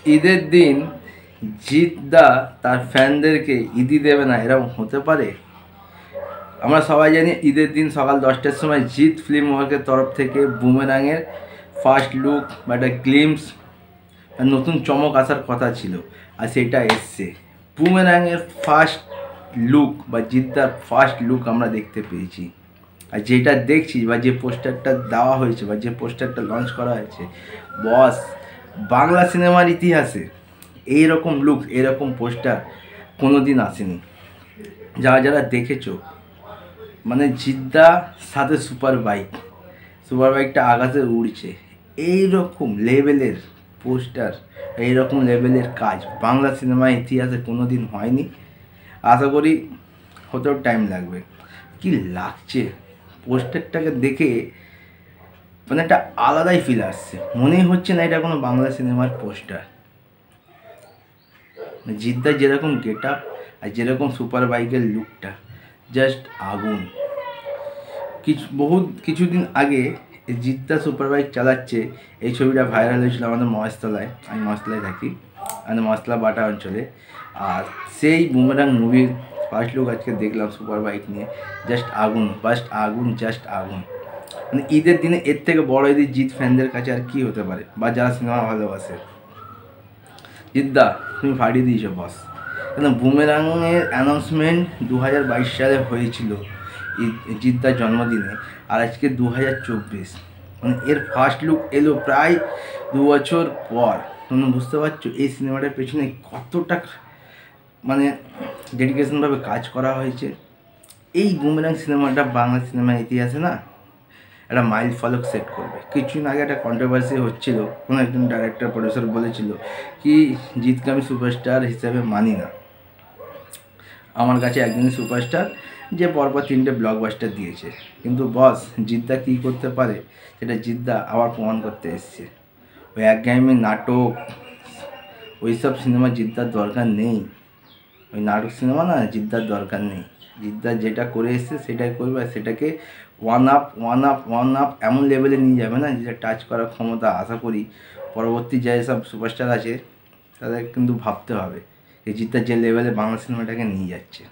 ঈদের দিন জিৎ দা তার ফ্যানদেরকে ঈদই দেবে না, এরকম হতে পারে? আমরা সবাই জানি ঈদের দিন সকাল 10টার সময় জিৎ ফিল্ম ওয়ার্কের তরফ থেকে বুমেরাঙের ফার্স্ট লুক বা একটা গ্লিমস, নতুন চমক আসার কথা ছিল, আর সেটা এসছে। বুমেরাঙের ফার্স্ট লুক বা জিদ্দার ফার্স্ট লুক আমরা দেখতে পেয়েছি। আর যেটা দেখছি বা যে পোস্টারটা দেওয়া হয়েছে বা যে পোস্টারটা লঞ্চ করা হয়েছে, বস, বাংলা সিনেমার ইতিহাসে এইরকম লুক, এরকম পোস্টার কোনো দিন আসেনি। যারা যারা দেখেছো, মানে জিদ্দা সাথে সুপার বাইকটা আকাশে উড়ছে, এই রকম লেভেলের পোস্টার, এই রকম লেভেলের কাজ বাংলা সিনেমার ইতিহাসে কোনো দিন হয়নি। আশা করি হতেও টাইম লাগবে। কি লাগছে পোস্টারটাকে দেখে, মানে একটা আলাদাই ফিল আসছে, মনেই হচ্ছে না এটা কোনো বাংলা সিনেমার পোস্টার। জিদ্দার যেরকম গেট আপ আর যেরকম সুপার বাইকের লুকটা, জাস্ট আগুন। কিছুদিন আগে জিদ্দা সুপার বাইক চালাচ্ছে, এই ছবিটা ভাইরাল হয়েছিল আমাদের মহেশতলায়। আমি মহেশতলায় থাকি, আমাদের মহেশতলা বাটা অঞ্চলে। আর সেই বুমেরাং মুভির ফার্স্ট লুক আজকে দেখলাম সুপার বাইক নিয়ে, জাস্ট আগুন, বাস্ট আগুন, জাস্ট আগুন। মানে ঈদের দিনে এর থেকে বড় ঈদের জিৎ ফ্যানদের কাছে আর কি হতে পারে, বা যারা সিনেমা ভালোবাসে। জিদ্দা, তুমি ফাটিয়ে দিয়েছো বস। কেন বুমেরাংয়ের অ্যানাউন্সমেন্ট 2022 সালে হয়েছিল জিদ্দার জন্মদিনে, আর আজকে 2024, মানে এর ফার্স্ট লুক এলো প্রায় 2 বছর পর। তুমি বুঝতে পারছো এই সিনেমাটার পেছনে কতটা মানে ডেডিকেশনভাবে কাজ করা হয়েছে। এই বুমেরাং সিনেমাটা বাংলা সিনেমার ইতিহাসে না একটা মাইল ফলক সেট করবে। কিছুদিন আগে একটা কন্ট্রোভার্সি হচ্ছিল, কোনো একজন ডাইরেক্টর প্রডিউসার বলেছিল কি জিৎকে আমি সুপারস্টার হিসেবে মানি না। আমার কাছে একজনই সুপারস্টার যে পরপর 3টে ব্লকবাস্টার দিয়েছে, কিন্তু বস জিদ্দা কী করতে পারে সেটা জিদ্দা আবার প্রমাণ করতে এসছে। ওই একঘেয়েমি নাটক, ওই সব সিনেমা জিদ্দার দরকার নেই। ওই নাটক সিনেমা না জিদ্দার দরকার নেই। জিদ্দার যেটা করে এসছে সেটাই করবে, আর সেটাকে ওয়ান আপ এমন লেভেলে নিয়ে যাবে না, যেটা টাচ করার ক্ষমতা আশা করি পরবর্তী যেসব সুপারস্টার আছে তাদের কিন্তু ভাবতে হবে এই জিদ্দার যে লেভেলে বাংলা সিনেমাটাকে নিয়ে যাচ্ছে।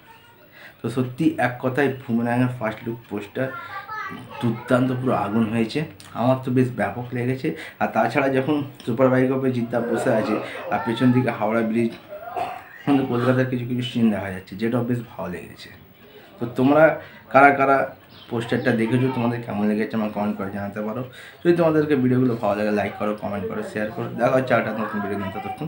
তো সত্যি এক কথায় বুমেরাংয়ের ফার্স্ট লুক পোস্টার দুর্দান্ত, পুরো আগুন হয়েছে। আমার তো বেশ ব্যাপক লেগেছে। আর তাছাড়া যখন সুপার বাইক ওপরে জিদ্দা বসে আছে আর পেছন দিকে হাওড়া ব্রিজ, কিন্তু কলকাতার কিছু কিছু সিন দেখা যাচ্ছে, যেটাও বেশ ভালো লেগেছে। তো তোমরা কারা কারা পোস্টারটা দেখেছো, তোমাদের কেমন লেগেছে আমার কমেন্ট করে জানাতে পারো। যদি তোমাদেরকে ভিডিওগুলো ভালো লাগে লাইক করো, কমেন্ট করো, শেয়ার করো। দেখা হচ্ছে একটা নতুন ভিডিও নিয়ে, ততক্ষণ